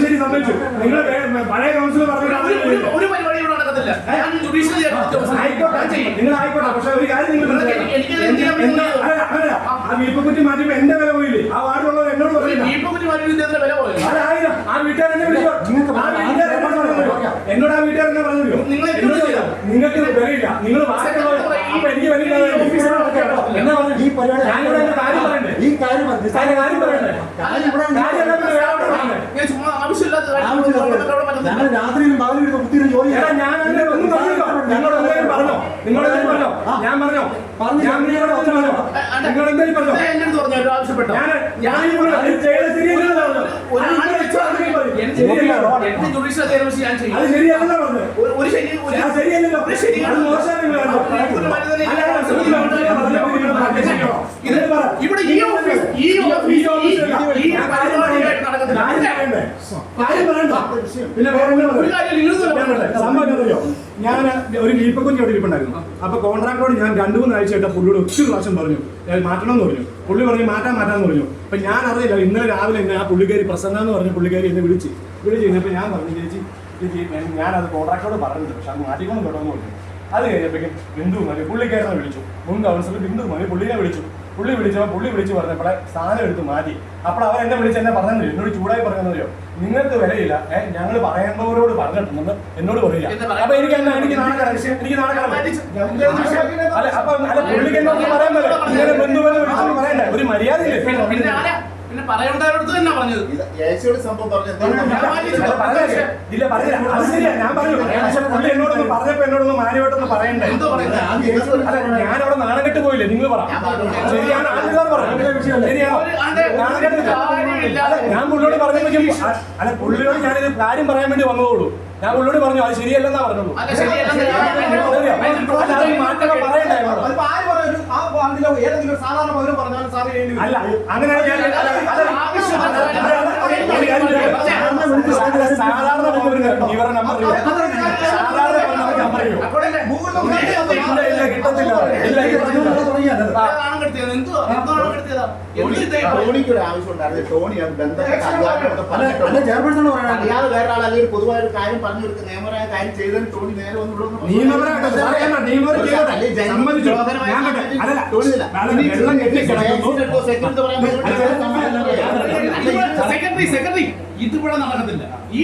ശരി സംബന്ധിച്ചു നിങ്ങൾ പഴയ കൗൺസിലർ ഒരു പരിപാടി ഇവിടെ നടക്കത്തില്ല. നിങ്ങൾ ആയിക്കോട്ടെ, പക്ഷെ ഒരു കാര്യം നിങ്ങൾ ആ വീപ്പക്കുറ്റി മാറ്റിയപ്പോ എന്റെ വില പോയില്ലേ? ആ വാർഡിലുള്ളവർ എന്നോട് പറയില്ല. ആ വീട്ടുകാർ എന്നെ വിളിച്ചോ, എന്നോട് ആ വീട്ടുകാർ എന്നെ പറഞ്ഞല്ലോ. നിങ്ങൾക്ക് വിലയില്ല, നിങ്ങൾ ബാക്കിയുള്ളവർ അപ്പൊ എനിക്ക് വിലയില്ല. എന്നാ പറഞ്ഞു ഈ പരിപാടി ഞാനിവിടെ എന്റെ കാര്യം പറയണ്ടേ? ഈ കാര്യം കാര്യം പറയണ്ടേ? ഞങ്ങൾ രാത്രിയിലും പകലും കുത്തിയിട്ട് ജോലി ഞാൻ അങ്ങനെ ഒന്നും പറഞ്ഞോ? നിങ്ങളെന്തെങ്കിലും പറഞ്ഞോ? നിങ്ങളെന്തെങ്കിലും പറഞ്ഞോ? ഞാൻ പറഞ്ഞോ? ഞാൻ നിങ്ങളോട് പറഞ്ഞോ? നിങ്ങൾ എന്തെങ്കിലും പറഞ്ഞോ? ഞാൻ ചെയ്ത ശരിയല്ലെന്ന് പറഞ്ഞു. അത് ശരിയല്ലെന്നാ പറഞ്ഞു. ശരിയല്ലല്ലോ, അത് മോശമാണ്. ഇവിടെ ഞാൻ ഒരു വീപ്പക്കുഞ്ഞ് അവിടെ ഇരിപ്പുണ്ടായിരുന്നു. അപ്പൊ കോൺട്രാക്ടറോട് ഞാൻ 2-3 ആഴ്ചയായിട്ട് പുള്ളിയോട് ഒത്തിരി പ്രാവശ്യം പറഞ്ഞു മാറ്റണമെന്ന് പറഞ്ഞു. പുള്ളി പറഞ്ഞു മാറ്റാന്ന് പറഞ്ഞു. അപ്പൊ ഞാൻ അറിയില്ല, ഇന്നലെ രാവിലെ എന്നെ ആ പുള്ളിക്കാരി പ്രസന്ന എന്ന് പറഞ്ഞ പുള്ളിക്കാരി എന്നെ വിളിച്ച് കഴിഞ്ഞപ്പോ ഞാൻ പറഞ്ഞു ചേച്ചി ഞാനത് കോൺട്രാക്ടറോട് പറഞ്ഞിട്ടുണ്ട്, പക്ഷെ അത് മാറ്റിക്കൊണ്ട് കേട്ടോന്ന് പറഞ്ഞു. അത് കഴിഞ്ഞപ്പോഴേക്കും ബിന്ദു മതി പുള്ളിക്കാരനെ വിളിച്ചു. മുൻ കൗൺസിലർ ബിന്ദു മതി പുള്ളിനെ വിളിച്ചു. പുള്ളി വിളിച്ച് പറഞ്ഞപ്പോഴെ സാധനം എടുത്ത് മാറ്റി. അപ്പോൾ അവർ എന്നെ വിളിച്ച് എന്നെ പറഞ്ഞോ, എന്നോട് ചൂടായി പറഞ്ഞോ, നിങ്ങൾക്ക് വിലയില്ല, ഞങ്ങൾ പറയുന്നവരോട് പറഞ്ഞിട്ടുണ്ടെന്ന് എന്നോട് പറയില്ല. അപ്പൊ എനിക്ക് അല്ല അപ്പൊ അല്ല പുള്ളിക്ക് എന്നോട് പറയാൻ പറ്റില്ല. ഇങ്ങനെ ബന്ധുവിനെ വിളിച്ചെന്ന് പറയണ്ടേ? ഒരു മര്യാദയില്ലേ? പിന്നെ പറയേണ്ടവരടുത്ത് തന്നെ പറഞ്ഞത് ഇല്ല പറഞ്ഞില്ല. അത് ശരിയാ, ഞാൻ പറഞ്ഞു. പക്ഷെ പുള്ളി എന്നോടൊന്ന് പറഞ്ഞപ്പോ എന്നോടൊന്ന് മാന്യമായിട്ടൊന്ന് പറയണ്ടേ? അല്ല ഞാനവിടെ നാണം കെട്ട് പോയില്ലേ? നിങ്ങൾ പറ ശരിയാണ്. ആൾക്കാർ പറഞ്ഞു ശരിയാണോ? ഞാൻ പുള്ളിയോട് പറഞ്ഞപ്പോഴേക്കും അല്ല പുള്ളിയോട് ഞാനിത് കാര്യം പറയാൻ വേണ്ടി വന്നതോളൂ. ഞാൻ പുള്ളിയോട് പറഞ്ഞു അത് ശരിയല്ലെന്നാ പറഞ്ഞോളൂ. മാറ്റങ്ങൾ പറയണ്ടേ? അല്ല അങ്ങനെ സാധാരണ ഇവരുടെ നമ്പർ കിട്ടത്തില്ല. ടോണിക്കൊരു ആവശ്യം ഉണ്ടായിരുന്നു. ടോണി ചെയർപേഴ്സൺ അറിയാതെ വേറെ ആൾ അല്ലെങ്കിൽ പൊതുവായ ഒരു കാര്യം പറഞ്ഞു കൊടുക്കുന്ന നിയമപരമായ കാര്യം ചെയ്തതിന് ടോണി നേരെ വന്നു സെക്രട്ടറി ഇതിവിടെ നടക്കത്തില്ല. ഈ